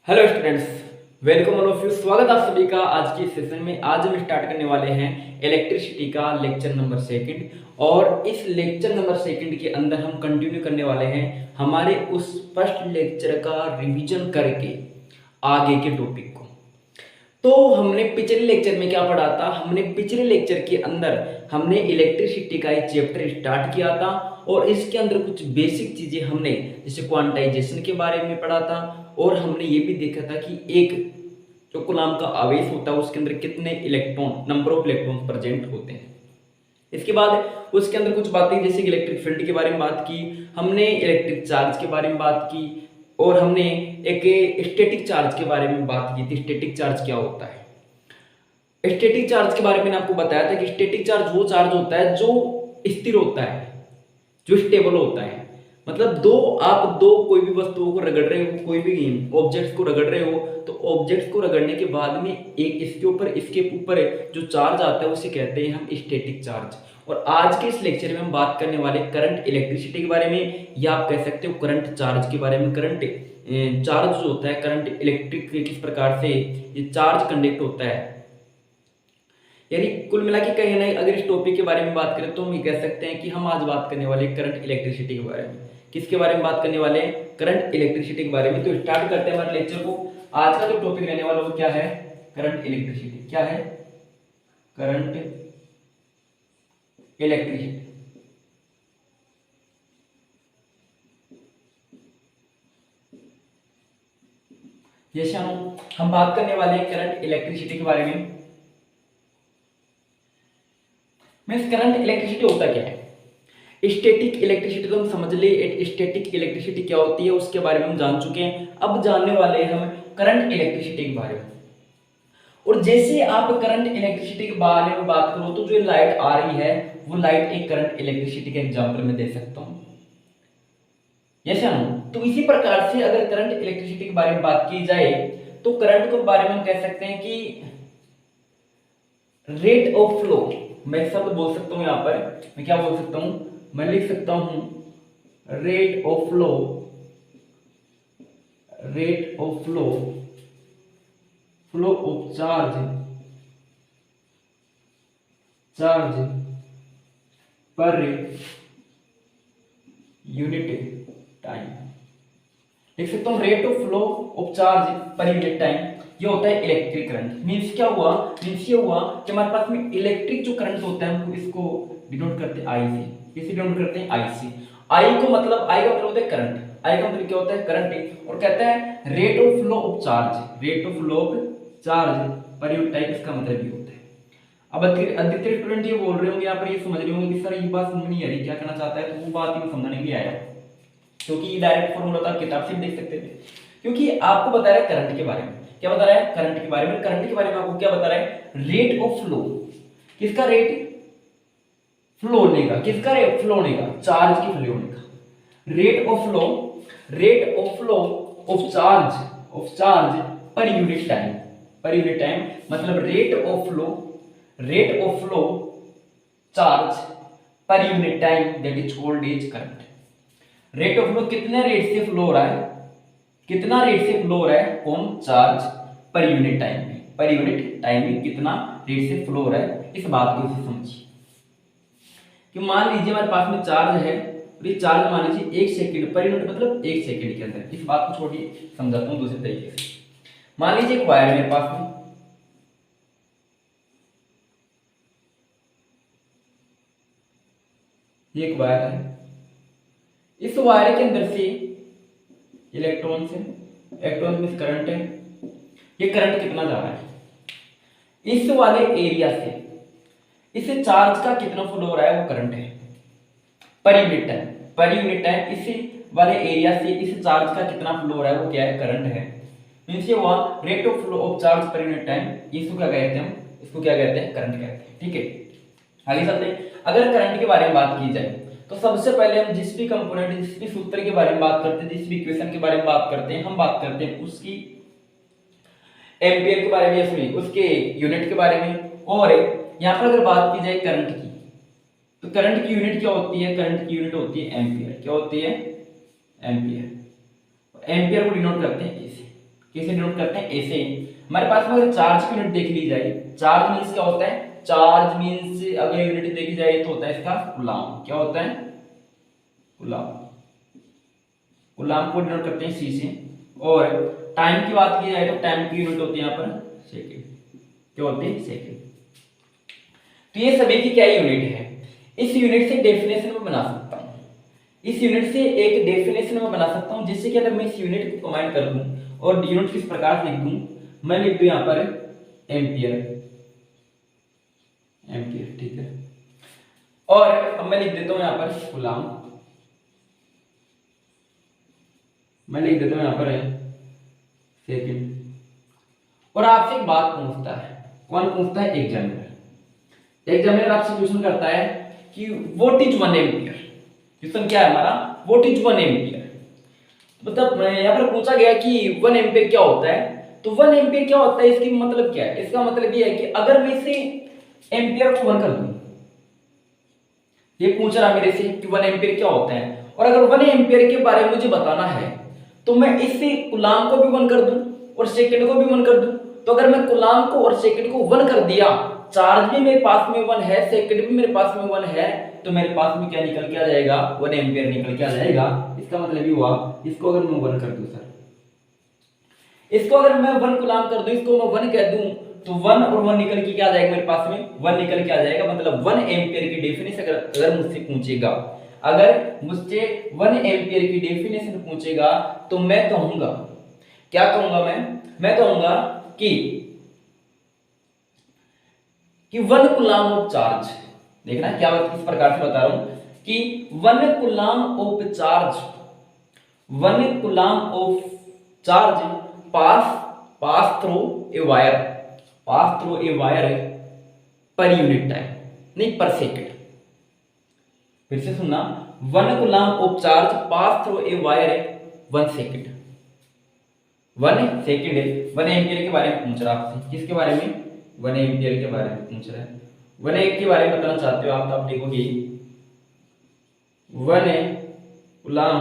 Hello students, welcome all of you. स्वागत आप सभी का आज की सेशन में। आज हम स्टार्ट करने वाले हैं इलेक्ट्रिसिटी का लेक्चर नंबर सेकंड, और इस लेक्चर नंबर सेकंड के अंदर हम कंटिन्यू करने वाले हैं हमारे उस फर्स्ट लेक्चर का रिवीजन करके आगे के टॉपिक को। तो हमने पिछले लेक्चर में क्या पढ़ा था? हमने पिछले लेक्चर के अंदर हमने इलेक्ट्रिसिटी का एक चैप्टर स्टार्ट किया था, और इसके अंदर कुछ बेसिक चीजें हमने जैसे क्वांटाइजेशन के बारे में पढ़ा था, और हमने ये भी देखा था कि एक जो कूलम्ब का आवेश होता है उसके अंदर कितने electron, number of electron present होते हैं। इसके बाद उसके अंदर कुछ बातें जैसे इलेक्ट्रिक फील्ड के बारे में बात की, हमने इलेक्ट्रिक चार्ज के बारे में बात की, और हमने एक स्टैटिक चार्ज के बारे में बात की थी। स्टैटिक चार्ज क्या होता है? स्टैटिक चार्ज के बारे में आपको बताया था कि स्टैटिक चार्ज वो चार्ज होता है जो स्थिर होता है, जो स्टेबल होता है। मतलब आप दो कोई भी वस्तुओं को रगड़ रहे हो, कोई भी ऑब्जेक्ट्स को रगड़ रहे हो, तो ऑब्जेक्ट्स को रगड़ने के बाद में एक इसके ऊपर जो चार्ज आता है उसे कहते हैं हम स्टैटिक चार्ज। और आज के इस लेक्चर में हम बात करने वाले करंट इलेक्ट्रिसिटी के बारे में, या आप कह सकते हो करंट चार्ज के बारे में। करंट चार्ज जो होता है, करंट इलेक्ट्रिक किस प्रकार से ये चार्ज कंडक्ट होता है। यानी कुल मिला के कहीं ना अगर इस टॉपिक के बारे में बात करें तो हम ये कह सकते हैं कि हम आज बात करने वाले करंट इलेक्ट्रिसिटी के बारे में। किसके बारे में बात करने वाले हैं? करंट इलेक्ट्रिसिटी के बारे में। तो स्टार्ट करते हैं हमारे लेक्चर को। आज का जो टॉपिक रहने वाला वो क्या है? Current electricity. क्या है? Current electricity. जैसे हम बात करने वाले हैं करंट इलेक्ट्रिसिटी के बारे में। मीन्स करंट इलेक्ट्रिसिटी होता क्या है? स्टैटिक इलेक्ट्रिसिटी तो हम समझ ले, स्टैटिक इलेक्ट्रिसिटी क्या होती है उसके बारे में हम जान चुके हैं। अब जानने वाले हैं हम करंट इलेक्ट्रिसिटी के बारे में। और जैसे आप करंट इलेक्ट्रिसिटी के बारे में बात करो तो जो लाइट आ रही है वो लाइट एक करंट इलेक्ट्रिसिटी के एग्जांपल में दे सकता हूं। Yes no? तो इसी प्रकार से अगर करंट इलेक्ट्रिसिटी के बारे में बात की जाए तो करंट के बारे में हम कह सकते हैं कि रेट ऑफ फ्लो, मैं शब्द बोल सकता हूं। यहां पर मैं क्या बोल सकता हूं? मैं लिख सकता हूं rate of flow, rate of flow, flow of charge, charge per unit time. लिख सकता हूं rate of flow of charge per unit time. ये होता है इलेक्ट्रिक करंट। मींस क्या हुआ? मींस ये हुआ कि हमारे पास में इलेक्ट्रिक जो करंट होता है हम इसको डिनोट करते हैं आई से। इसे डिनोट करते हैं आई से। आई को मतलब, आई का मतलब होता है करंट। आई का मतलब क्या होता है? करंट। और कहता है rate of flow of charge, rate of flow of charge per unit time, इसका मतलब ये होता है। अब अधिकतर स्टूडेंट ये बोल रहे होंगे, यहाँ पर ये समझ रहे होंगे कि सर ये बात समझ नहीं आ रही, क्या कहना चाहता है? तो वो बात ही समझने के लिए आया, क्योंकि डायरेक्ट फॉर्मूला तो आप किताब से भी देख सकते थे। क्योंकि आपको बता रहा है करंट के बारे में। क्या बता रहा है? करंट के बारे में। करंट के बारे में आपको क्या बता रहा है? Rate of flow. किसका रेट? फ्लो होने का। किसका रेट? फ्लो होने का, चार्ज की फ्लो होने का। Rate of flow, rate of flow of charge, of charge per unit time, per unit time मतलब rate of flow, rate of flow charge per unit time, that is called is current. Rate of flow कितने rate से flow हो रहा है, कितना rate से flow हो रहा है? कौन? चार्ज पर यूनिट टाइम में, पर यूनिट टाइम में कितना रेट से फ्लो हो रहा है, इस बात को उसे समझिए। कि मान लीजिए हमारे पास में चार्ज है, और ये चार्ज मान लीजिए 1 सेकंड पर यूनिट, मतलब 1 सेकंड के अंदर। इस बात को छोड़िए, समझाता हूं दूसरे तरीके से। मान लीजिए एक वायर मेरे पास में, ये एक वायर है। इस वायर के अंदर से इलेक्ट्रॉन से, इलेक्ट्रॉन में करंट है। ये करंट कितना जा रहा है? इस वाले एरिया से इस चार्ज का कितना फ्लो हो रहा है वो करंट है, पर unit time. Per unit time इस वाले एरिया से इस चार्ज का कितना फ्लो हो रहा है वो क्या है? करंट है। मींस ये हुआ rate of flow of charge per unit time. इसको क्या कहते हैं? हम इसको क्या कहते हैं? करंट कहते हैं। ठीक है, आगे चलते हैं। अगर करंट के बारे में बात की जाए तो सबसे पहले हम जिस भी कंपोनेंट, जिस भी सूत्र के बारे में बात करते हैं, जिस भी इक्वेशन के बारे में बात करते हैं, हम बात करते हैं उसकी एम्पियर के बारे में, सॉरी उसके यूनिट के बारे में। और यहाँ पर अगर बात की जाए करंट की, तो करंट की यूनिट क्या होती है? करंट की यूनिट होती है एम्पियर। क्या होती है? एम्पियर। एम्पियर को डिनोट करते हैं ए से। कैसे डिनोट करते हैं, ऐसे। हमारे पास में अगर चार्ज की यूनिट देख ली जाए, चार्ज मीन्स क्या होता है, चार्ज मीन्स अगर यूनिट देखी जाए तो होता है इसका कूलाम। क्या होता है, कूलाम। कूलाम को डिनोट करते हैं सी से। और टाइम की बात की जाए तो टाइम की यूनिट होती है यहाँ पर सेकेंड। क्या होती है, सेकेंड। तो ये सभी की क्या यूनिट है। इस यूनिट से डेफिनेशन में बना सकता हूं, इस यूनिट से एक डेफिनेशन में बना सकता हूं, जिससे कि अगर मैं इस यूनिट को कंबाइन कर दूं और यूनिट किस प्रकार से लिख दूं, मैं लिख दूं यहां पर एम्पियर, एम्पियर, ठीक है। और अब मैं लिख देता हूं यहां पर कूलाम, मैं लिख देता हूं यहां पर सेकंड। और आपसे एक बात पूछता है, कौन पूछता है, एग्जामिनर। एग्जामिनर आपसे क्वेश्चन करता है कि व्हाट इज 1 एम्पियर। क्वेश्चन क्या है हमारा, व्हाट इज 1 एम्पियर। मतलब यहाँ पर पूछा गया कि 1 एम्पियर क्या होता है। तो 1 एम्पियर क्या होता है, इसकी मतलब क्या है, इसका मतलब ये है कि अगर मैं इसे एम्पियर को 1 कर दूं, ये पूछ रहा मेरे से कि 1 एम्पियर क्या होता है, और अगर 1 एम्पियर के बारे में मुझे बताना है तो मैं इससे कूलाम को भी 1 कर दूं और सेकंड को भी 1 कर दूं। तो अगर मैं कूलाम को और सेकंड को 1 कर दिया, चार्ज भी मेरे पास में 1 है, सेकंड भी मेरे पास में 1 है, तो मेरे पास में क्या निकल के आ जाएगा, 1 एम्पियर निकल के आ जाएगा। इसका मतलब ये हुआ, इसको अगर मैं 1 कर दूं सर, इसको अगर मैं 1 कूलाम कर दूं, इसको मैं 1 कह दूं, तो 1 और 1 निकल के क्या आ जाएगा मेरे पास में, 1 निकल के आ जाएगा। मतलब 1 एम्पियर की डेफिनेशन अगर मुझसे पूछेगा, अगर मुझसे 1 एम्पियर की डेफिनेशन पूछेगा, तो मैं कहूंगा, क्या कहूंगा मैं कहूंगा कि 1 कूलाम ऑफ चार्ज, देखना क्या किस प्रकार से बता रहा हूं कि 1 coulomb of charge, 1 coulomb of charge pass through a wire, pass through a wire पर यूनिट टाइम, नहीं पर सेकेंड। फिर से सुनना, 1 coulomb of charge pass through a wire 1 second, 1 second है। 1 एम्पियर के बारे में पूछ रहा आपसे, किसके बारे में, 1 एम्पियर के बारे में पूछ रहा है। 1 एम्पियर के बारे में बताना चाहते हो आप, तो आप देखोगे 1 coulomb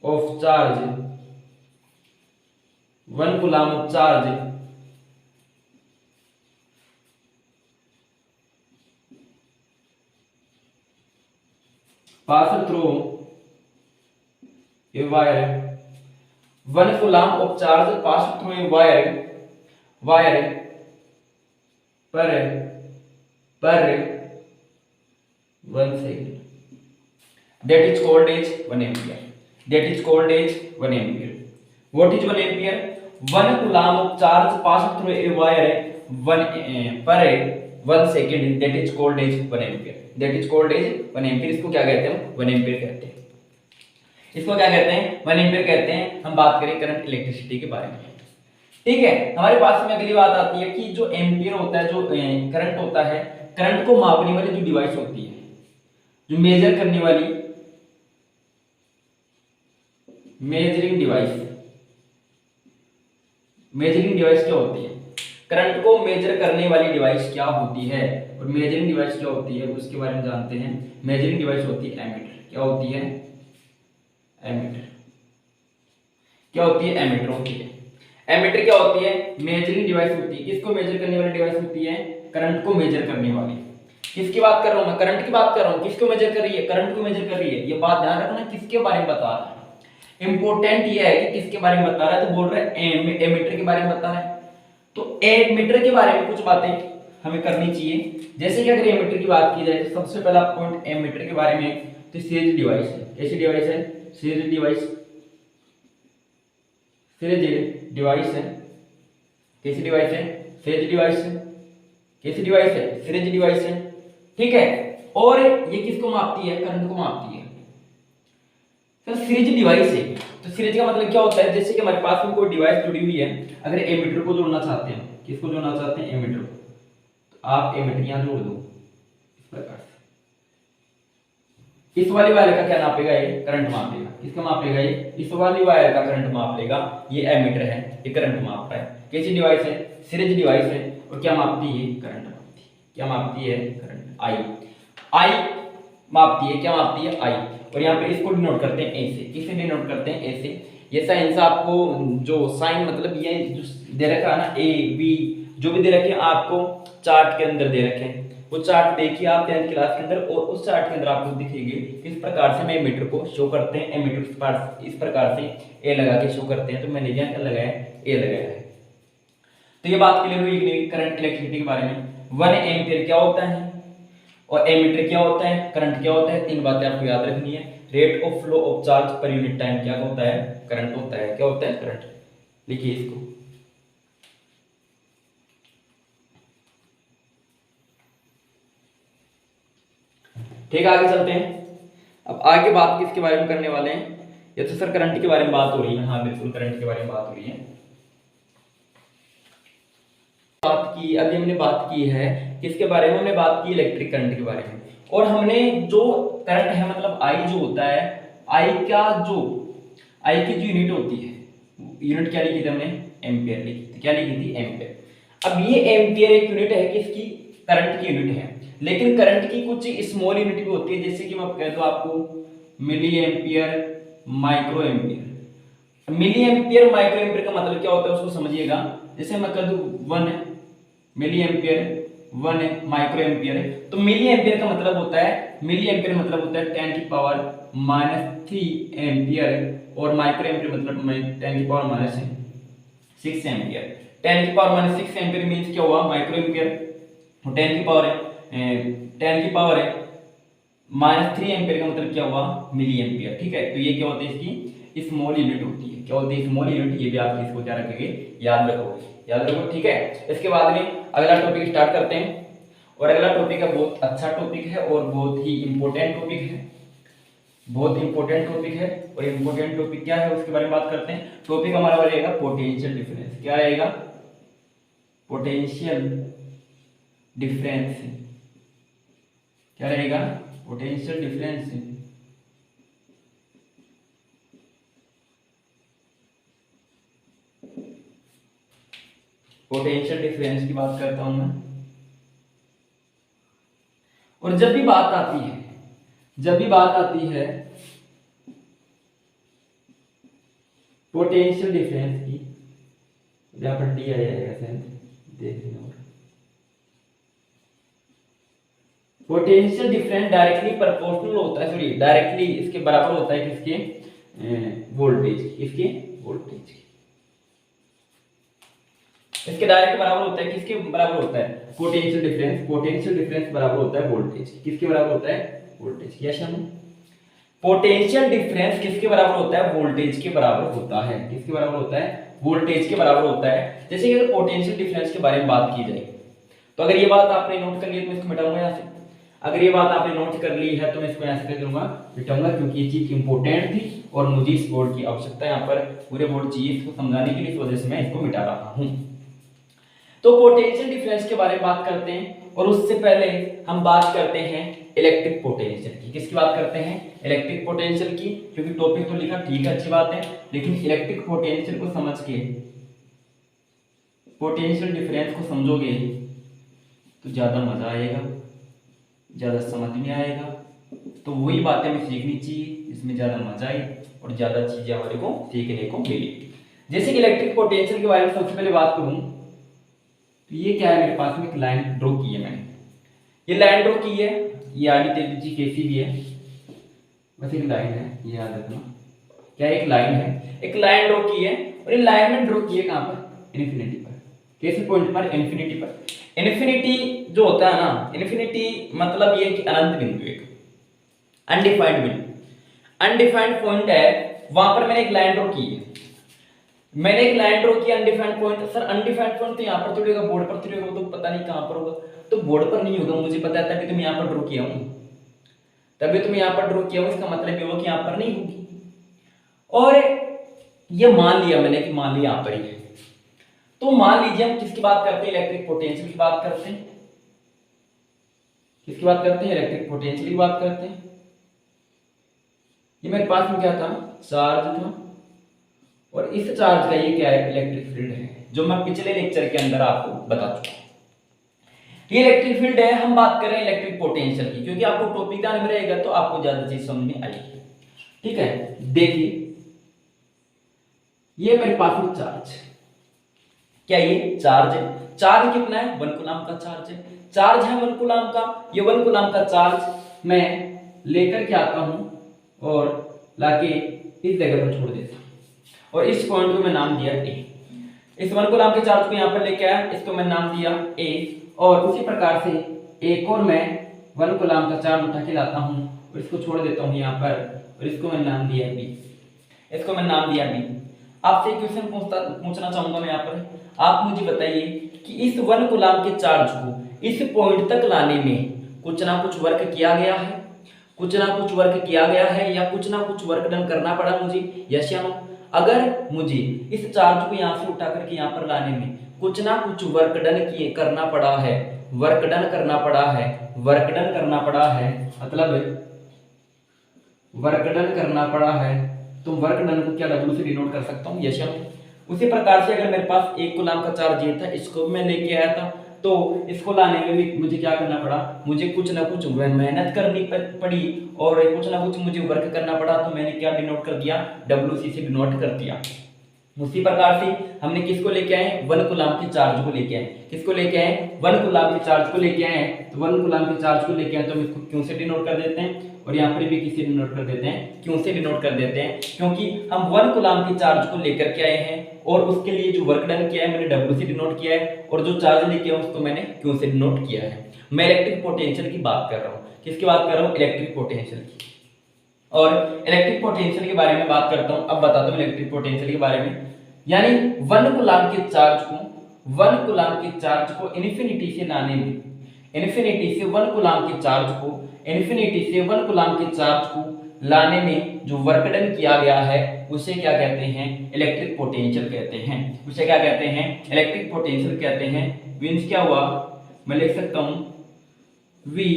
of charge, 1 coulomb of charge pass through a wire, 1 coulomb of charge pass through a wire पर 1 second, that is called as 1 ampere, that is called as 1 ampere. What is 1 ampere? 1 coulomb of charge passed through a wire 1 second, that is called as 1 ampere, that is called as 1 ampere. इसको क्या कहते हैं, 1 ampere कहते हैं। इसको क्या कहते हैं, 1 एम्पियर कहते हैं। हम बात करें करंट इलेक्ट्रिसिटी के बारे में, ठीक है। हमारे पास में अगली बात आती है कि जो एम्पियर होता है, जो करंट होता है, करंट को मापने वाली जो डिवाइस होती है, जो मेजर करने वाली मेजरिंग डिवाइस, मेजरिंग डिवाइस क्या होती है, करंट को मेजर करने वाली डिवाइस क्या होती है, और मेजरिंग डिवाइस क्या होती है उसके बारे में जानते हैं। मेजरिंग डिवाइस होती है एमीटर। क्या होती है, एमीटर। क्या होती है, एमीटर होती है। एमीटर क्या होती है, मेजरिंग डिवाइस होती है। किसको मेजर करने वाली डिवाइस होती है, करंट को मेजर करने वाली। किसकी बात कर रहा हूं मैं, करंट की बात कर रहा हूं। किसको मेजर कर रही है, करंट को मेजर कर रही है। ये बात ध्यान रखना, किसके बारे में बता रहा है। इंपॉर्टेंट ये है कि किसके बारे में बता रहा है, तो बोल रहा है एमीटर के बारे में बता रहा है। तो एमीटर के बारे में कुछ बातें हमें करनी चाहिए। जैसे कि अगर एमीटर की बात की जाए, तो सबसे पहला पॉइंट एमीटर के बारे में, तो सीरीज डिवाइस है। कैसी डिवाइस है, सीरीज डिवाइस, सीरीज डिवाइस है। कैसी डिवाइस है, सीरीज डिवाइस है। कैसी डिवाइस है, सीरीज डिवाइस है, ठीक है। और ये किसको मापती है, करंट को मापती है। तो सीरीज डिवाइस है, तो सीरीज का मतलब क्या होता है, जैसे कि हमारे पास में कोई डिवाइस जुड़ी हुई है, अगर एमीटर को जोड़ना चाहते हैं, किसको जोड़ना चाहते हैं, एमीटर को, तो आप एमीटर यहां जोड़ दो इस प्रकार से। इस वाली वायर का क्या नापेगा, ये करंट मापेगा। किसका मापेगा, ये इस वाली वायर का करंट माप लेगा। ये एमीटर है, ये करंट माप रहा है। कैसी डिवाइस है, सीरीज डिवाइस है। और क्या मापती है, करंट मापती है। क्या मापती है, करंट, आई मापती है, क्या मापती है, आई। और यहाँ पे इसको डिनोट करते हैं ए से, किसे डिनोट करते हैं, ए से। ये साइन से आपको जो साइन मतलब ये जो दे रखा है ना, ए बी जो भी दे रखे हैं आपको चार्ट के अंदर दे रखे हैं, वो चार्ट देखिए आप 10th क्लास के अंदर, और उस चार्ट के अंदर आपको दिखेंगे किस प्रकार से हम एमीटर को शो करते हैं। एमीटर इस प्रकार से ए लगा के शो करते हैं, तो मैंने यहाँ क्या लगाया है, ए लगाया है। तो ये बात क्लियर हुई करंट इलेक्ट्रिसिटी के बारे में। 1 एम्पियर क्या होता है और एमीटर क्या होता है, करंट क्या होता है, तीन बातें आपको याद रखनी है। Rate of flow of charge per unit time क्या होता है, करंट होता है, क्या होता है, करंट। लिखिए इसको। ठीक है, आगे चलते हैं। अब आगे बात किसके बारे में करने वाले हैं, ये तो सर करंट के बारे में बात हो रही है। हाँ बिल्कुल, करंट के बारे में बात हो रही है। बात की अभी हमने बात की है किसके बारे में, हमने बात की इलेक्ट्रिक करंट के बारे में। और हमने जो करंट है मतलब आई जो होता है, आई की जो यूनिट होती है, यूनिट क्या लिखी थी हमने, एम्पियर लिखी थी। क्या लिखी थी, एम्पियर। अब ये एम्पियर एक यूनिट है किसकी, करंट की यूनिट है। लेकिन करंट की कुछ स्मॉल यूनिट भी होती है, जैसे कि मैं कह दूं आपको milli ampere, micro ampere. Milli ampere micro ampere का मतलब क्या होता है उसको समझिएगा। जैसे मैं कह दूं 1 मिली एम्पियर, 1 माइक्रो एम्पियर है, तो मिली एम्पियर का मतलब होता है, मिली एम्पियर मतलब होता है 10 की पावर -3 एम्पियर, और माइक्रो एम्पियर मतलब 10 की पावर -6 एम्पियर। 10 की पावर -6 एम्पियर मींस क्या हुआ, माइक्रो एम्पियर। 10 की पावर है, 10 की पावर है -3 एम्पियर का मतलब क्या हुआ, मिली एम्पियर। ठीक है, तो ये क्या होता है, इसकी स्मॉल यूनिट होती है। क्या होती है, स्मॉल यूनिट। ये भी आप इसको क्या रखेंगे, याद रखोगे, याद रखो। ठीक है, इसके बाद में अगला टॉपिक स्टार्ट करते हैं। और अगला टॉपिक है बहुत अच्छा टॉपिक है और बहुत ही इंपॉर्टेंट टॉपिक है, बहुत इंपॉर्टेंट टॉपिक है। और इंपॉर्टेंट टॉपिक क्या है उसके बारे में बात करते हैं। टॉपिक हमारा रहेगा पोटेंशियल डिफरेंस। क्या रहेगा, पोटेंशियल डिफरेंस। क्या रहेगा, पोटेंशियल डिफरेंस। पोटेंशियल डिफरेंस की बात करता हूं मैं। और जब भी बात आती है पोटेंशियल डिफरेंस की, यहां पर डी आ जाएगा सेंस, देख लेना। पोटेंशियल डिफरेंस डायरेक्टली प्रोपोर्शनल होता है, सॉरी डायरेक्टली इसके बराबर होता है किसके, वोल्टेज। किसके, वोल्टेज। इसके डायरेक्ट बराबर होता है, किसके बराबर होता है, पोटेंशियल डिफरेंस। पोटेंशियल डिफरेंस बराबर होता है वोल्टेज। किसके बराबर होता है, वोल्टेज। यस हम पोटेंशियल डिफरेंस किसके बराबर होता है, वोल्टेज के बराबर होता है। किसके बराबर होता है, वोल्टेज के बराबर होता है। जैसे कि अगर पोटेंशियल डिफरेंस के बारे में बात की जाए, तो अगर ये बात आपने नोट कर ली तो मैं इसको मिटाऊंगा यहाँ से। अगर ये बात आपने नोट कर ली है तो मैं इसको ऐसे कर दूंगा, मिटाऊंगा, क्योंकि ये चीज इंपॉर्टेंट थी और मुझे इस बोर्ड की आवश्यकता है। यहाँ पर पूरे बोर्ड चाहिए इसको समझाने के लिए, इस वजह से मैं इसको मिटा रहा हूँ। तो पोटेंशियल डिफरेंस के बारे में बात करते हैं, और उससे पहले हम बात करते हैं इलेक्ट्रिक पोटेंशियल की। किसकी बात करते हैं, इलेक्ट्रिक पोटेंशियल की। क्योंकि टॉपिक तो लिखा ठीक है, अच्छी बात है, लेकिन इलेक्ट्रिक पोटेंशियल को समझ के पोटेंशियल डिफरेंस को समझोगे तो ज्यादा मजा आएगा, ज्यादा समझ में आएगा। तो वही बातें हमें सीखनी चाहिए जिसमें ज्यादा मजा आए और ज्यादा चीजें हमारे को सीखने को मिले। जैसे कि इलेक्ट्रिक पोटेंशियल के बारे में सबसे पहले बात करूं तो ये क्या है, मेरे पास में एक लाइन ड्रॉ की है मैंने। ये लाइन ड्रॉ की है, ये आगे तेज लीजिए कैसी भी है, बस एक लाइन है, ये याद रखना। क्या एक लाइन है, एक लाइन ड्रॉ की है, और ये लाइन में ड्रॉ की है कहां पर, इन्फिनिटी पर। कैसे पॉइंट पर, इन्फिनिटी पर। इन्फिनिटी जो होता है ना, इन्फिनिटी मतलब ये कि अनंत बिंदु, एक अनडिफाइंड बिंदु, अनडिफाइंड पॉइंट है, वहां पर मैंने एक लाइन ड्रॉ की है। मैंने एक लाइन ड्रॉ किया undefined point. Sir undefined point तो यहाँ पर थोड़ी होगा, बोर्ड पर थोड़ी होगा, तो पता नहीं कहां पर होगा। तो बोर्ड पर नहीं होगा, मुझे पता है, तभी तो मैं यहाँ पर ड्रॉ किया हूं, तभी तो मैं यहाँ पर ड्रॉ किया हूं। इसका मतलब ये होगा कि यहाँ पर नहीं होगी। और ये मान लिया मैंने कि मान लिया यहाँ पर ही है। तो मान लीजिए हम किसकी बात करते हैं, इलेक्ट्रिक पोटेंशियल की बात करते हैं। किसकी बात करते हैं, इलेक्ट्रिक पोटेंशियल की बात करते हैं। ये मेरे पास में क्या था, चार्ज था, और इस चार्ज का ये क्या है, इलेक्ट्रिक फील्ड है, जो मैं पिछले लेक्चर के अंदर आपको बता चुका हूं। ये इलेक्ट्रिक फील्ड है। हम बात कर रहे हैं इलेक्ट्रिक पोटेंशियल की, क्योंकि आपको टॉपिक ध्यान में रहेगा तो आपको ज्यादा चीज समझ में आएगी। ठीक है, देखिए ये मेरे पास में चार्ज, क्या ये चार्ज है? चार्ज कितना है? 1 कूलम का चार्ज है। चार्ज है 1 कूलम का। ये 1 कूलम का चार्ज मैं लेकर के आता हूं और लाके इस जगह पर छोड़ देता हूं और इस पॉइंट को मैं नाम दिया ए। इस 1 कूलम के चार्ज को यहां पर लेके आया, इसको मैं नाम दिया ए। और उसी प्रकार से एक और मैं 1 कूलम का चार्ज उठा के लाता हूं और इसको छोड़ देता हूं यहां पर और इसको मैं नाम दिया बी। इसको मैं नाम दिया बी। आपसे क्वेश्चन पूछना चाहूंगा मैं यहाँ पर, आप मुझे बताइए कि इस 1 कूलम के चार्ज को इस पॉइंट तक लाने में कुछ ना कुछ वर्क किया गया है? कुछ ना कुछ वर्क किया गया है या कुछ ना कुछ वर्क डन करना पड़ा मुझे? यस या नो? अगर मुझे इस चार्ज को यहाँ से उठा करके यहाँ पर लाने में कुछ ना कुछ वर्क डन करना पड़ा है, वर्क डन करना पड़ा है, वर्क डन करना पड़ा है, मतलब वर्क डन करना पड़ा है, तो वर्क डन को क्या W से डिनोट कर सकता हूँ? यस या नो? उसी प्रकार से अगर मेरे पास 1 कूलम का चार्ज ये था, इसको मैं लेके आया था, तो इसको लाने में भी मुझे क्या करना पड़ा? मुझे कुछ ना कुछ मेहनत करनी पड़ी और कुछ ना कुछ मुझे वर्क करना पड़ा, तो मैंने क्या डिनोट कर दिया? WC से डिनोट कर दिया। उसी प्रकार से हमने किसको लेके आए? 1 कूलम के चार्ज को लेके आए। किसको लेके आए? 1 कूलम के चार्ज को लेके आए। तो 1 कूलम के चार्ज को लेके आए तो हम इसको क्यों से डिनोट कर देते हैं और यहाँ पर भी किसी डिनोट कर देते हैं, क्यों से डिनोट कर देते हैं, क्योंकि हम 1 कूलम के चार्ज को लेकर के आए हैं और उसके लिए जो वर्क डन किया है मैंने W से डिनोट किया है और जो चार्ज लेके आए उसको मैंने क्यों से डिनोट किया है। मैं इलेक्ट्रिक पोटेंशियल की बात कर रहा हूँ। किसकी बात कर रहा हूँ? इलेक्ट्रिक पोटेंशियल की। और इलेक्ट्रिक पोटेंशियल के बारे में बात करता हूँ। अब बताता हूँ इलेक्ट्रिक पोटेंशियल के बारे में। यानी 1 कूलम के चार्ज को 1 कूलम के चार्ज को इन्फिनिटी से लाने में, इन्फिनिटी से 1 कूलम के चार्ज को, इन्फिनिटी से 1 कूलम के चार्ज को लाने में जो वर्क डन किया गया है उसे क्या कहते हैं? इलेक्ट्रिक पोटेंशियल कहते हैं। उसे क्या कहते हैं? इलेक्ट्रिक पोटेंशियल कहते हैं। मींस क्या हुआ? मैं लिख सकता हूं V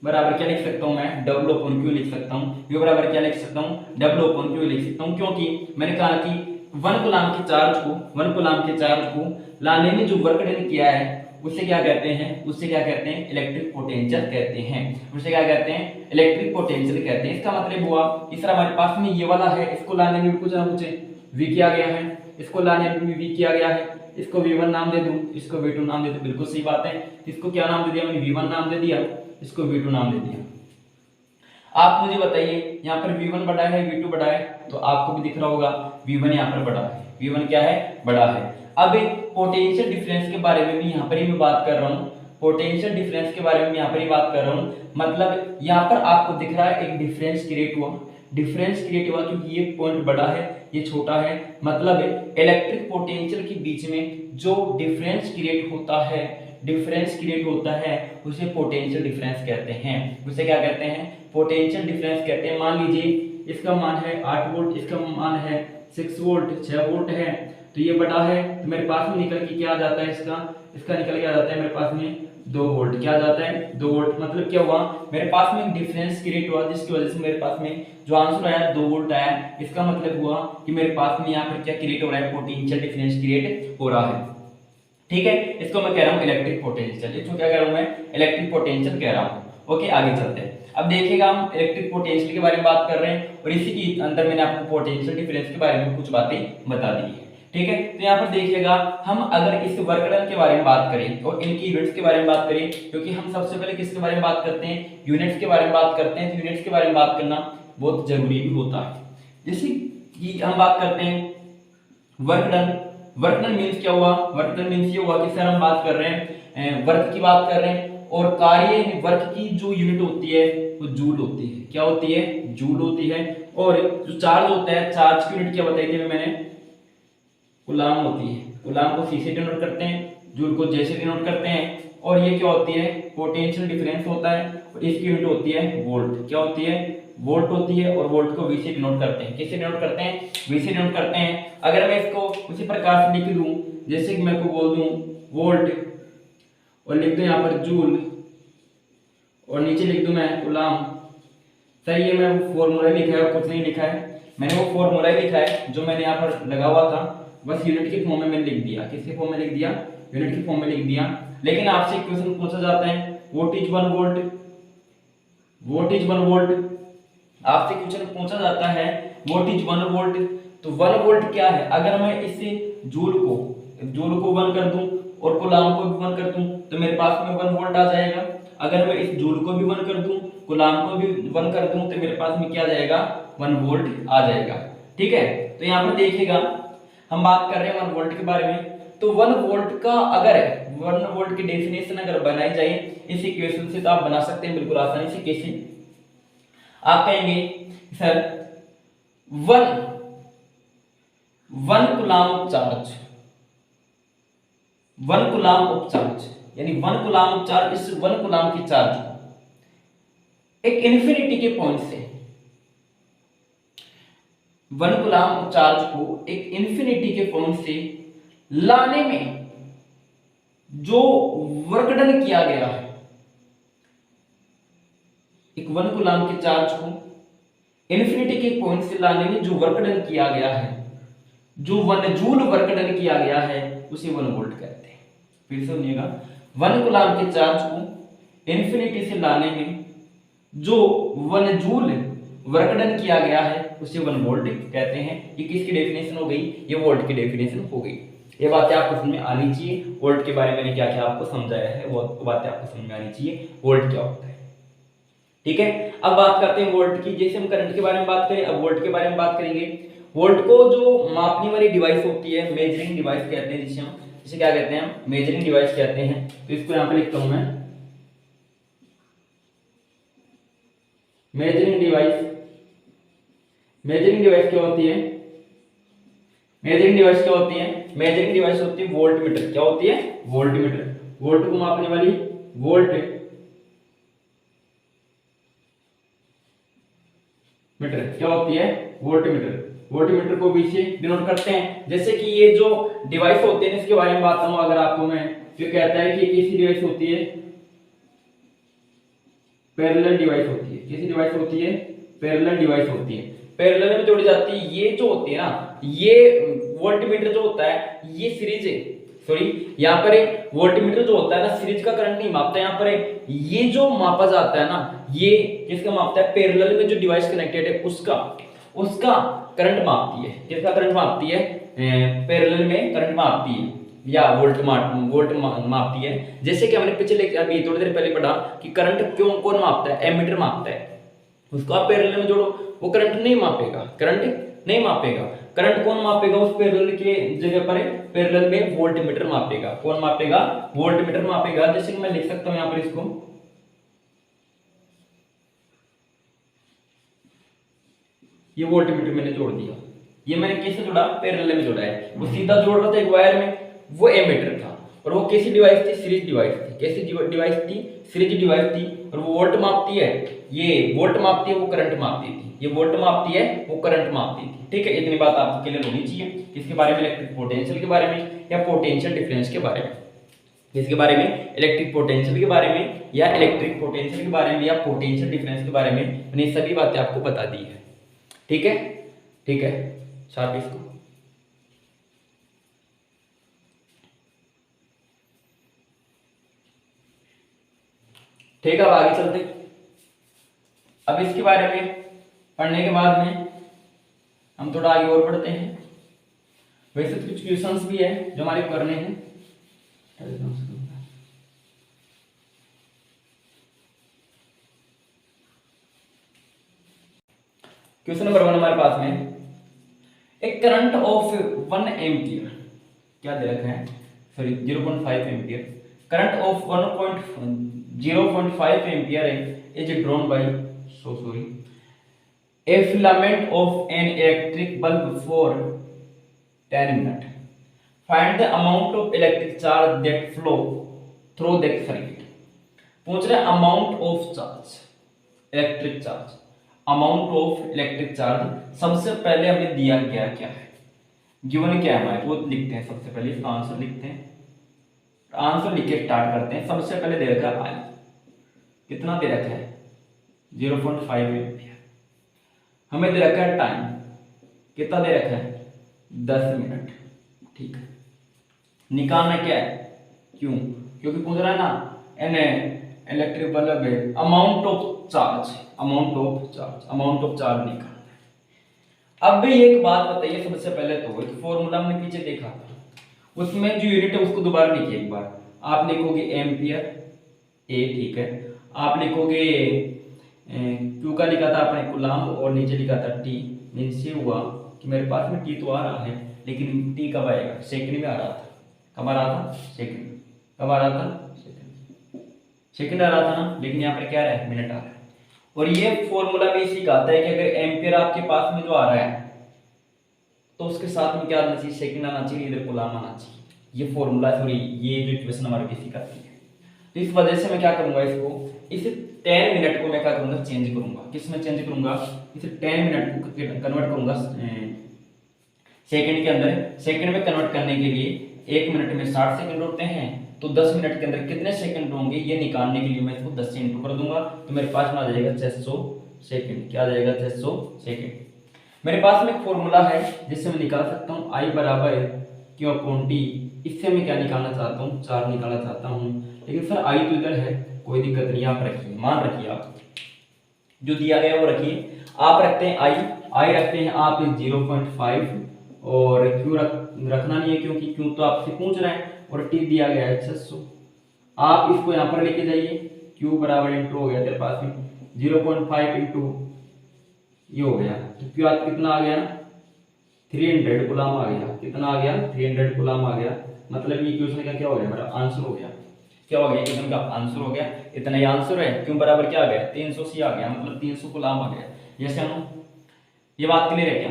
बराबर क्या लिख सकता हूं? मैं W/Q लिख सकता हूं। V बराबर क्या लिख सकता हूं? W/Q लिख सकता हूं, क्योंकि मैंने कहा कि 1 कूलम के चार्ज को, 1 कूलम के चार्ज को लाने में जो वर्क डन किया है उसे क्या कहते हैं? उसे क्या कहते हैं? इलेक्ट्रिक पोटेंशियल कहते हैं। उसे क्या कहते हैं? इलेक्ट्रिक पोटेंशियल कहते हैं। इसका मतलब हुआ इस तरह हमारे पास में ये वाला है, इसको लाने में कुछ ना कुछ V किया गया है, इसको लाने में भी V किया गया है। इसको V1 नाम दे दूं, इसको V2 नाम दे दूं, बिल्कुल सही बात है। इसको क्या नाम दे दिया मैंने? V1 नाम दे दिया, इसको V2 नाम दे दिया। आप मुझे बताइए यहाँ पर V1 बड़ा है, V2 बड़ा है, तो आपको भी दिख रहा होगा V1 यहाँ पर बड़ा है। V1 क्या है? बड़ा है। अब पोटेंशियल डिफरेंस के बारे में भी यहाँ पर ही मैं बात कर रहा हूँ। पोटेंशियल डिफरेंस के बारे में यहाँ पर ही बात कर रहा हूँ। मतलब यहाँ पर आपको दिख रहा है एक डिफरेंस क्रिएट हुआ, डिफरेंस क्रिएट हुआ क्योंकि ये पॉइंट बड़ा है, ये छोटा है। मतलब इलेक्ट्रिक पोटेंशियल के बीच में जो डिफरेंस क्रिएट होता है, डिफरेंस क्रिएट होता है उसे पोटेंशियल डिफरेंस कहते हैं। उसे क्या कहते हैं? पोटेंशियल डिफरेंस कहते हैं। मान लीजिए इसका मान है 8 वोल्ट, इसका मान है 6 वोल्ट, 6 वोल्ट है, तो ये बड़ा है तो मेरे पास में निकल के क्या आ जाता है? इसका निकल के आ जाता है मेरे पास में 2 वोल्ट। क्या आ जाता है? 2 वोल्ट। मतलब क्या हुआ? मेरे पास में एक डिफरेंस क्रिएट हुआ जिसकी वजह से मेरे पास में जो आंसर आया 2 वोल्ट आया। इसका मतलब हुआ कि मेरे पास में यहाँ पर क्या क्रिएट हो रहा है? पोटेंशियल डिफरेंस क्रिएट हो रहा है। ठीक है, इसको मैं कह रहा हूँ इलेक्ट्रिक पोटेंशियल। इसको क्या कह रहा हूँ मैं? इलेक्ट्रिक पोटेंशियल कह रहा हूँ। ओके, आगे चलते हैं। अब देखिएगा हम इलेक्ट्रिक पोटेंशियल के बारे में बात कर रहे हैं और इसी के अंदर मैंने आपको पोटेंशियल डिफरेंस के बारे में कुछ बातें बता दी है। ठीक है, तो यहाँ पर देखिएगा हम अगर इस वर्क डन के बारे में बात करें और इनकी यूनिट्स के बारे में बात करें, क्योंकि हम सबसे पहले किसके बारे में बात करते हैं? यूनिट्स के बारे में बात करते हैं। तो यूनिट्स के बारे में बात करना बहुत जरूरी भी होता है। जैसे कि हम बात करते हैं work done. Work done means क्या हुआ? वर्क डन मीन्स ये हुआ कि सर हम बात कर रहे हैं वर्क की बात कर रहे हैं और कार्य वर्क की जो यूनिट होती है वो जूल होती है। क्या होती है? जूल होती है। और जो चार्ज होता है, चार्ज की यूनिट क्या बताई थी मैंने? कूलम होती है। कूलम को C से डिनोट करते हैं, जूल को J से डिनोट करते हैं। और ये क्या होती है? पोटेंशियल डिफरेंस होता है और इसकी यूनिट होती है वोल्ट। क्या होती है? वोल्ट होती है। और वोल्ट को V से डिनोट करते हैं। किससे डिनोट करते हैं? V से डिनोट करते हैं। अगर मैं इसको उसी प्रकार से लिख दूं, जैसे कि मैं को बोल दूं वोल्ट और लिख दूं यहाँ पर जूल और नीचे लिख दूं मैं कूलम। सही है, मैं वो फॉर्मूला लिखा है, कुछ नहीं लिखा है, मैंने वो फॉर्मूला ही लिखा है जो मैंने यहाँ पर लगा हुआ था, बस यूनिट के फॉर्म में मैंने लिख दिया। किसके फॉर्म में लिख दिया? यूनिट की फॉर्म में लिख दिया। लेकिन आपसे क्वेश्चन पूछा जाता है what is 1 volt, what is 1 volt, आपसे क्वेश्चन पूछा जाता है व्हाट इज 1 वोल्ट। तो 1 वोल्ट क्या है? अगर मैं इसे जूल को 1 कर दूं और कूलाम को भी 1 कर दूं तो मेरे पास में 1 वोल्ट आ जाएगा। अगर मैं इस जूल को भी 1 कर दूं, कूलाम को भी 1 कर दूं तो मेरे पास में क्या आ जाएगा? 1 वोल्ट आ जाएगा। ठीक है, तो यहाँ पर देखिएगा हम बात कर रहे हैं 1 वोल्ट के बारे में। तो 1 वोल्ट का अगर 1 वोल्ट की डेफिनेशन अगर बनाई जाए इस इक्वेशन से तो आप बना सकते हैं बिल्कुल आसानी से। कैसे? आप कहेंगे sir 1 coulomb of charge, 1 coulomb of charge यानी 1 कूलाम ऑफ चार्ज, इस 1 कूलाम की चार्ज को एक इन्फिनिटी के पॉइंट से, 1 कूलाम ऑफ चार्ज को एक इन्फिनिटी के पॉइंट से लाने में जो वर्क डन किया गया है, एक 1 कूलाम के चार्ज को इन्फिनिटी के पॉइंट से लाने में जो वर्क डन किया गया है, जो 1 जूल वर्क डन किया गया है, उसे 1 वोल्ट कहते हैं। फिर से सुनिएगा, 1 कूलाम के चार्ज को इन्फिनिटी से लाने में जो 1 जूल वर्क डन किया गया है उसे 1 वोल्ट कहते हैं। ये किसकी डेफिनेशन हो गई? ये वोल्ट की डेफिनेशन हो गई। ये बातें आपको समझ में आनी चाहिए। वोल्ट के बारे में मैंने क्या क्या आपको समझाया है वो बातें आपको समझ में आनी चाहिए, वोल्ट क्या होता है। ठीक है, अब बात करते हैं वोल्ट की। जैसे हम करंट के बारे में बात करें, अब वोल्ट के बारे में बात करेंगे। वोल्ट को जो मापने वाली डिवाइस होती है, मेजरिंग डिवाइस कहते हैं, जिसे क्या कहते हैं? मेजरिंग डिवाइस कहते हैं। तो इसको यहां पे लिखता हूं मैं, मेजरिंग डिवाइस। मेजरिंग डिवाइस क्या होती है? मेजरिंग डिवाइस क्या होती है? मेजरिंग डिवाइस होती है वोल्ट मीटर। क्या होती है? Volt meter. वोल्ट को मापने वाली वोल्ट मीटर क्या होती है? Volt meter. वोल्ट मीटर को भी से डिनोट करते हैं। जैसे कि ये जो डिवाइस होते हैं इसके बारे में बात करूं अगर आपको मैं, जो कहता है कि कैसी डिवाइस होती है? पैरेलल डिवाइस होती है। कैसी डिवाइस होती है? पैरेलल डिवाइस होती है। पैरेलल में जोड़ी जाती है। ये जो होती है ना, ये वोल्टमीटर जो होता है ये सीरीज है, सॉरी यहाँ पर एक वोल्टमीटर जो होता है ना सीरीज का करंट नहीं मापता। यहाँ पर ये जो मापा जाता है ना, ये किसका मापता है? पैरेलल में जो डिवाइस कनेक्टेड है उसका करंट मापती है। किसका करंट मापती है? पैरेलल में करंट मापती है या वोल्ट मापती है। जैसे कि हमने पिछले अभी थोड़ी देर पहले पढ़ा कि करंट कौन मापता है? एमीटर मापता है। उसको आप पैरेलल में जोड़ो, वो करंट नहीं मापेगा, करंट नहीं मापेगा। करंट कौन मापेगा? उस पैरेलल के जगह पर पैरेलल में वोल्टमीटर मापेगा। कौन मापेगा? वोल्टमीटर मापेगा। जैसे कि मैं लिख सकता हूं यहां पर इसको, ये वोल्टमीटर मैंने जोड़ दिया। ये मैंने कैसे जोड़ा? पैरेलल में जोड़ा है। वो सीधा जोड़ रहा था एक वायर में, वो एमीटर था। और वो कैसी डिवाइस थी? सीरीज डिवाइस थी। कैसी डिवाइस थी? सीरीज डिवाइस थी। और वो वोल्ट मापती है, ये वोल्ट मापती है, वो करंट मापती थी। ये वोल्ट मापती है, वो करंट मापती थी। ठीक है, इतनी बात आपको क्लियर होनी चाहिए। किसके बारे में? इलेक्ट्रिक पोटेंशियल के बारे में या पोटेंशियल डिफरेंस के बारे में। किसके बारे में? इलेक्ट्रिक पोटेंशियल के बारे में या इलेक्ट्रिक पोटेंशियल के बारे में या पोटेंशियल डिफरेंस के बारे में। मैंने सभी बातें आपको बता दी है। ठीक है, ठीक है, शार्प इसको। ठीक है, अब आगे चलते। अब इसके बारे में पढ़ने के बाद में हम थोड़ा आगे और बढ़ते हैं। वैसे तो कुछ क्वेश्चंस भी है जो हमारे करने हैं। क्वेश्चन नंबर 1 हमारे पास में, एक करंट ऑफ 1 एम्पियर, क्या दे रखा है? Sorry 0.5 ampere. Current of 0.5 ampere is drawn by a filament of an electric bulb for 10 minutes. Find the amount of electric charge that flow through that circuit. पूछ रहे amount of charge, electric charge, amount of electric charge. सबसे पहले हमें दिया गया क्या है? Given क्या है हमारे, वो लिखते हैं। सबसे पहले इसका आंसर लिखते हैं, आंसर लिख के स्टार्ट करते हैं। सबसे पहले दे रखा है आई, कितना दे रखा है? 0.5 एम्पियर। हमें दे रखा है टाइम, कितना दे रखा है? 10 मिनट। ठीक है, निकालना क्या है? क्यों? क्योंकि पूछ रहा है ना एन इलेक्ट्रिक बल्ब है amount of charge, amount of charge, amount of charge निकालना है। अब भी एक बात बताइए सबसे पहले, तो एक फॉर्मूला हमने पीछे देखा था, उसमें जो यूनिट है उसको दोबारा लिखिए एक बार। आप लिखोगे एम्पियर ए, ठीक है। आप लिखोगे क्यू का लिखा था आपने कूलाम और नीचे लिखा था टी। मीन्स ये हुआ कि मेरे पास में टी तो आ रहा है लेकिन टी कब आएगा? सेकंड में आ रहा था। कब आ रहा था? सेकंड। कब आ रहा था? सेकंड। सेकंड आ रहा था ना, लेकिन यहाँ पर क्या आ रहा है? मिनट आ रहा है। और ये फॉर्मूला भी इसी का आता है कि अगर एम्पियर आपके पास में जो आ रहा है तो उसके साथ में क्या आना चाहिए? सेकंड आना चाहिए, इधर कूलाम आना चाहिए। ये फॉर्मूला, सॉरी ये जो इक्वेशन हमारे किसी का है। तो इस वजह से मैं क्या करूंगा, इसको इस 10 मिनट को मैं क्या करूंगा? चेंज करूंगा। किस में चेंज करूंगा? इस 10 मिनट को कन्वर्ट करूंगा सेकंड के अंदर। सेकंड में कन्वर्ट करने के लिए 1 मिनट में 60 सेकंड होते हैं, तो 10 मिनट के अंदर कितने सेकंड होंगे ये निकालने के लिए मैं इसको 10 से इंटू कर दूंगा, तो मेरे पास में आ जाएगा 600 सेकंड। क्या आ जाएगा? 600 सेकंड। मेरे पास में एक फॉर्मूला है जिससे मैं निकाल सकता हूँ I बराबर क्यू अपॉन टी। इससे मैं क्या निकालना चाहता हूँ? चार्ज निकालना चाहता हूँ। लेकिन सर I तो इधर है, कोई दिक्कत नहीं, आप रखिए, मान रखिए, आप जो दिया गया वो रखिए। आप रखते हैं I रखते हैं आप 0.5 और Q रखना नहीं है क्योंकि Q तो आपसे पूछ रहे हैं, और T दिया गया है 600। आप इसको यहाँ पर लेके जाइए, Q बराबर इंटू हो गया तेरे पास में 0.5 इंटू ये हो गया, तो Q आज कितना आ गया? 300 कूलम आ गया। कितना आ गया? 300 कूलम आ गया। मतलब ये क्वेश्चन का क्या हो गया? मेरा आंसर हो गया। क्या हो गया? क्वेश्चन का आंसर हो गया। इतना ही आंसर है। क्यों बराबर क्या आ गया? 300 सी आ गया, मतलब 300 कूलम आ गया। जैसे हम ये बात क्लियर है क्या?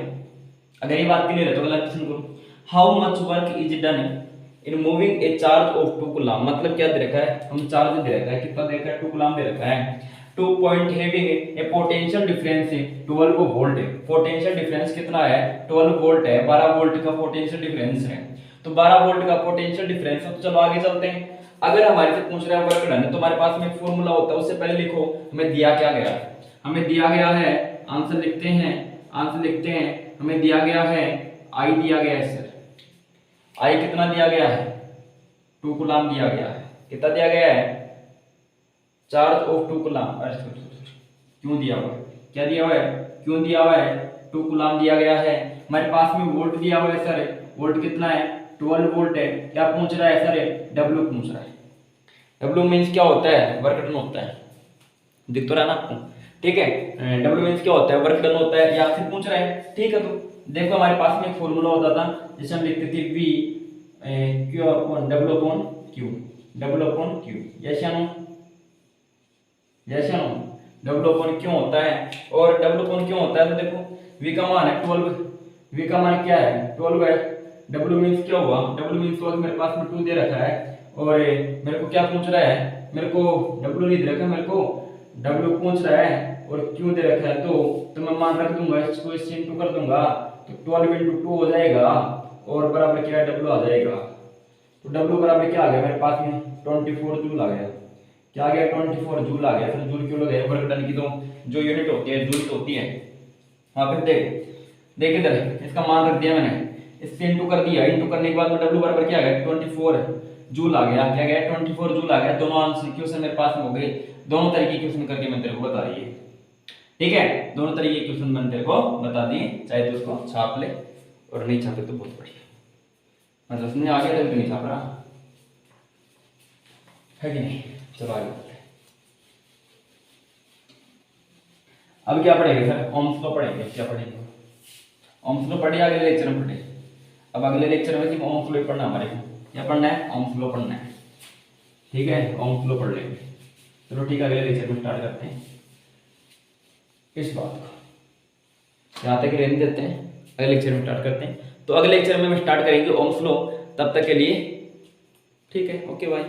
अगर ये बात क्लियर है तो अगला क्वेश्चन करो। How much work is done in moving A charge of 2 coulomb. मतलब क्या दे रखा है? हम चार्ज दे रखा है, कितना दे रखा है? 2 कूलम दे रखा है। 2 point having a potential difference 12 volt है। पोटेंशियल डिफरेंस कितना है? 12 वोल्ट है। 12 वोल्ट का पोटेंशियल डिफरेंस है। तो 12 वोल्ट का पोटेंशियल डिफरेंस है। तो चलो आगे चलते हैं। अगर हमारे से पूछ रहा है वर्क डन, तो हमारे पास में एक फॉर्मूला होता है, उससे पहले लिखो हमें दिया क्या गया है। हमें दिया गया है, आंसर लिखते हैं, आंसर लिखते हैं। हमें दिया गया है आई दिया गया है सर। आई कितना दिया गया है? 2 कूलम दिया गया है। कितना दिया गया है? Charge of 2 coulomb. क्यों दिया हुआ है? क्या दिया हुआ है? क्यों दिया हुआ है? 2 कूलम दिया गया है। हमारे पास में वोल्ट दिया हुआ है सर। वोल्ट कितना है? 12 वोल्ट है। क्या पूछ रहा है सर? डब्ल्यू पूछ रहा है। डब्ल्यू मीन्स क्या होता है? वर्क डन होता है। दिख तो रहा ना आपको? ठीक है, डब्ल्यू मीन्स क्या होता है? वर्क डन होता है। या फिर पूछ रहा है, ठीक है। तो देखो हमारे पास में एक फॉर्मूला होता था जिसे हम लिखते थे V Q upon W upon Q, W upon Q. जैसे हम डब्ल्यू अपॉन क्यों होता है, और डब्ल्यू अपॉन क्यों होता है? तो देखो V का मान है 12, V का मान क्या है? 12 है। डब्ल्यू मीन्स क्या हुआ? डब्ल्यू मीन्स हुआ कि मेरे पास में 2 दे रखा है, और मेरे को क्या पूछ रहा है? मेरे को डब्ल्यू नहीं दे रखा, मेरे को डब्ल्यू पूछ रहा है, और क्यों दे रखा है। तो मैं मान रख दूंगा, इसको इससे इंटू कर दूंगा, तो 12 इंटू 2 हो जाएगा, और बराबर क्या है? डब्ल्यू आ जाएगा। तो डब्ल्यू बराबर क्या आ गया मेरे पास में? 24 जूल आ गया। क्या आ गया? 24 जूल आ गया। फिर जूल क्यों लगे? वर्क डन की तो जो यूनिट होती है जूल होती है। वहां पे देख इधर इसका मान रख दिया मैंने, इससे इंटू कर दिया। इंटू करने के बाद में डब्ल्यू बराबर क्या आ गया? 24 जूल आ गया। क्या गया? 24 जूल आ गया। दोनों आंसर क्वेश्चन मेरे पास में हो गए। दोनों तरीके क्वेश्चन करके मैं तेरे को बता दिए। ठीक है, दोनों तरीके क्वेश्चन मैंने तेरे को बता दिए। चाहे तो उसको छाप ले, और नहीं छापे तो बहुत बढ़िया। मतलब समझ आ गया? तो नहीं छाप रहा है कि नहीं? चलो आगे बढ़ते हैं। अब क्या पढ़ेंगे सर? ओम्स लॉ पढ़ेंगे। क्या पढ़ेंगे? ओम्स लॉ पढ़े, अगले लेक्चर में पढ़े। अब अगले लेक्चर में सिर्फ ओम्स लॉ पढ़ना हमारे को। क्या पढ़ना है? ओम्स लॉ पढ़ना है। ठीक है, ओम्स लॉ पढ़ लेंगे। चलो ठीक है, अगले लेक्चर में स्टार्ट करते हैं इस बात को। यहाँ तक रहने देते हैं, अगले लेक्चर में स्टार्ट करते हैं। तो अगले लेक्चर में हम स्टार्ट करेंगे ओम्स लॉ। तब तक के लिए ठीक है, ओके बाय।